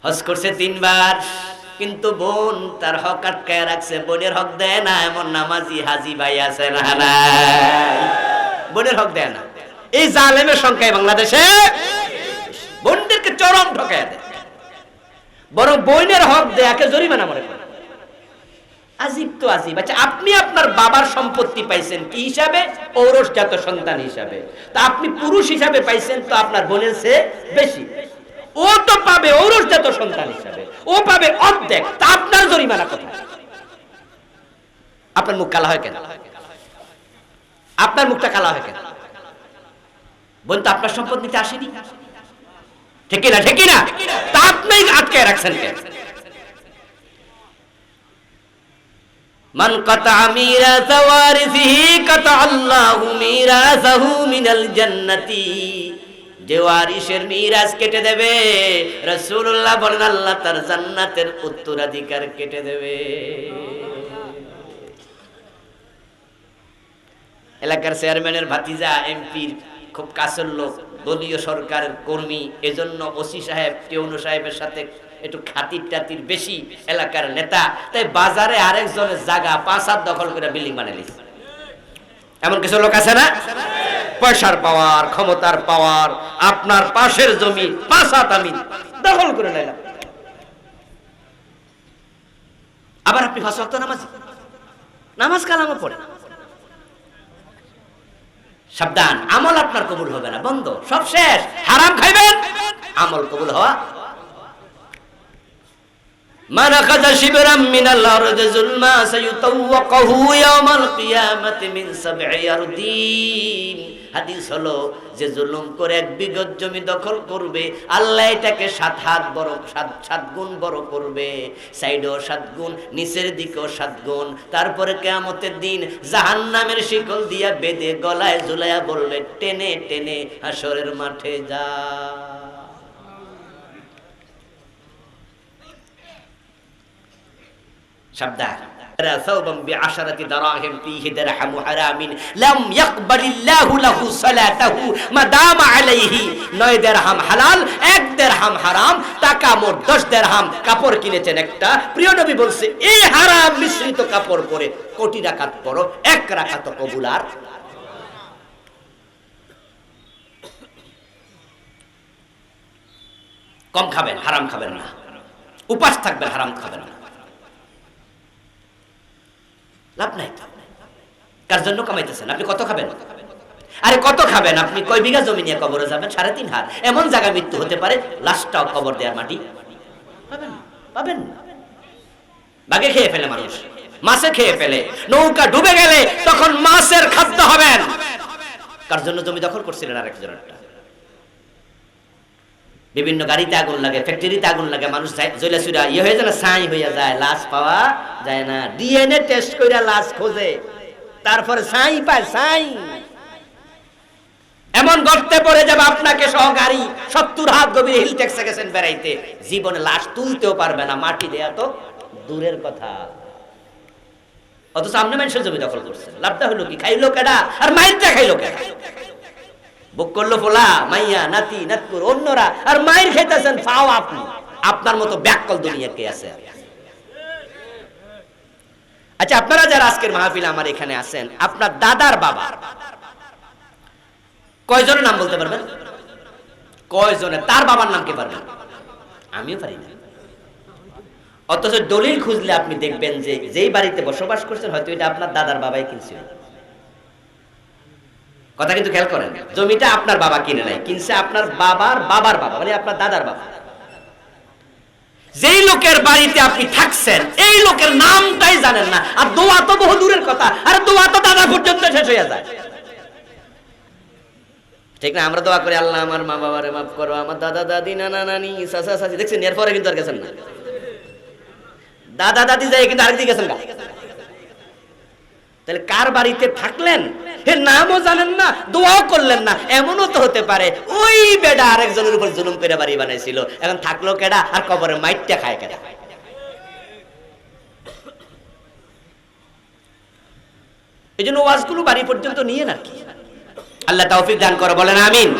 হজ করছে 3 বার, কিন্তু বোন তার হক আটকায় রাখছে, বোনের হক দেয় না। এমন নামাজি হাজি ভাই আছে না নাই? বোনের হক দেয় না। এই জালেমের সংখ্যায় বাংলাদেশে বোনদেরকে চরম ঠকায় দেয়, বরং বোনের হক দেয়াকে জরিমানা মনে করে। আজিব তো আজিব। আচ্ছা, আপনি আপনার বাবার সম্পত্তি পাইছেন কি হিসাবে? ঔরসজাত সন্তান হিসাবে। তা আপনি পুরুষ হিসাবে পাইছেন তো আপনার বোনের চেয়ে বেশি। ও তো পাবে ঔরসজাত সন্তান হিসাবে, ও পাবে অর্ধেক। তা আপনার জরিমানা কত? আপনার মুখ কালা হয় কেন? আপনার মুখটা কালা হয় কেন? বোন তো আপনার সম্পদ নিতে আসেনি, ঠিক না? ঠিক না? তা আপনি আটকায় রাখছেন কেন? মান কাতা মিরাসা ওয়ারিসিহি কাতা আল্লাহু মিরাসাহু মিনাল জান্নাতি। যে ওয়ারিসের মিরাস কেটে দেবে, রাসূলুল্লাহ বলেন আল্লাহ তার জান্নাতের উত্তরাধিকার কেটে দেবে। এলাকার চেয়ারম্যানের ভাতিজা, এমপির খুব কাছের লোক, দলীয় সরকারের কর্মী, এজন্য ওসি সাহেব, টিউনো সাহেবের সাথে একটু খাতির টাতির বেশি, এলাকার নেতা। তাই বাজারে আরেকজনের জায়গা 5 দখল করে বিল্ডিং বানাইলিস। এমন কিছু লোক আছে না? পয়সার পাওয়ার, ক্ষমতার পাওয়ার, আপনার পাশের জমি 5 আমি দখল করে নিলাম। আবার আপনি 5 ওয়াক্ত নামাজ কালামও পড়ে। সাবধান, আমল আপনার কবুল হবে না, বন্ধ, সব শেষ। হারাম খাইবেন, আমল কবুল হওয়া। মান আখাযা শিবরাম মিনাল আরদি যুলমা সায়ুতাওয়াকাহু ইয়াওমাল কিয়ামাতি মিন 7 আরদিন। হাদিস হলো, যে জুলুম করে 1 বিঘত জমি দখল করবে, আল্লাহ এটাকে 7 হাত বড়, 7 গুণ বড় করবে। সাইডেও 7 গুণ, নিচের দিকেও 7 গুণ। তারপরে কিয়ামতের দিন জাহান্নামের শিকল দিয়া বেঁধে গলায় ঝুলাইয়া বলবে, টেনে টেনে হাসরের মাঠে যা। সাবধান। ثوبا ب10 دراهم فيه درهم حرام لم يقبل الله له صلاته ما دام عليه। 9 দিরহাম হালাল, 1 দিরহাম হারাম, টাকা মোট 10 দিরহাম। কাপড় কিনেছেন একটা, প্রিয় নবী বলছে এই হারাম মিশ্রিত কাপড় পরে কোটি রাকাত পড়ো, 1 রাকাত কবুল আর। কম খাবেন, হারাম খাবেন না। উপাস থাকবেন, হারাম খাবেন না। লাভ নাই। কার জন্য কামাইতেছেন? আপনি কত খাবেন? আরে কত খাবেন? আপনি কয় বিঘা জমি নিয়ে কবরে যাবেন? 3.5 হাত। এমন জায়গা মৃত্যু হতে পারে, লাশটাও কবর দেওয়ার মাটি পাবেন না। বাঘে খেয়ে ফেলে মানুষ, মাছে খেয়ে ফেলে, নৌকা ডুবে গেলে তখন মাছের খাদ্য হবেন। কার জন্য জমি দখল করছিলেন? আরেকজনেরটা। বিভিন্ন গাড়িতে আগুন লাগে, ফ্যাক্টরিতে আগুন লাগে, মানুষ জ্বলে চুরা হয়ে যায় না, ছাই হইয়া যায়, লাশ পাওয়া যায় না। ডিএনএ টেস্ট কইরা লাশ খোঁজে, তারপরে ছাই পায়। ছাই এমন গর্তে পড়ে যাবে আপনাকে সহ গাড়ি, 70 হাত গভীরে হিল ট্যাক্সে গেছেন বেড়াইতে, জীবনে লাশ তুলতেও পারবে না, মাটি দেয়া তো দূরের কথা। অথচ সামনে মানুষের জমি দখল করছে। লাভটা হলো কি? খাইলো কেডা? আর মাইরটা খাইলো কেডা? বুক করলো ফোলা, মাইয়া, নাতি, নাতকুর, অন্যরা, আর মায়ের খেতেছেন ফাও আপনি। আপনার মতো ব্যাককল দুনিয়া কে আছে? আচ্ছা, আপনারা যারা আজকের মাহফিলে আমার এখানে আছেন, আপনার দাদার বাবা কয়জনের নাম বলতে পারবেন? কয়জনের? তার বাবার নাম কে পারবেন? আমিও পারি না। অথচ দলিল খুঁজলে আপনি দেখবেন যে যেই বাড়িতে বসবাস করছেন হয়তো এটা আপনার দাদার বাবাই কিনছিল। কথা কিন্তু খেয়াল করেন, জমিটা আপনার বাবা কিনে নাই, কিনছে আপনার বাবার বাবার বাবা, মানে আপনার দাদার বাবা। যেই লোকের বাড়িতে আপনি থাকছেন এই লোকের নামটাই জানেন না, আর দোয়া তো বহু দূরের কথা, আর দোয়া তো দাদা পর্যন্ত শেষ হয়ে যায়, ঠিক না? আমরা দোয়া করি, আল্লাহ আমার মা বাবারে মাফ করো, আমার দাদা দাদি নানা নানি চাচা চাচি, দেখছেন এরপরে কিন্তু আর গেছেন না। দাদা দাদি যাই কিন্তু আরেকদিকে গেছেন না। তাহলে কার বাড়িতে থাকলেন এর নামও জানেন না, দোয়াও করলেন না। এমনও তো হতে পারে ওই বেডা আরেকজনের উপর জুলুম করে বাড়ি বানাইছিল, এখন থাকলো কেডা আর কবরে মাইটটা খায় কেডা? এই জন্য ওয়াজগুলো বাড়ি পর্যন্ত নিয়ে না। আল্লাহ তৌফিক দান করে, বলেন আমিন।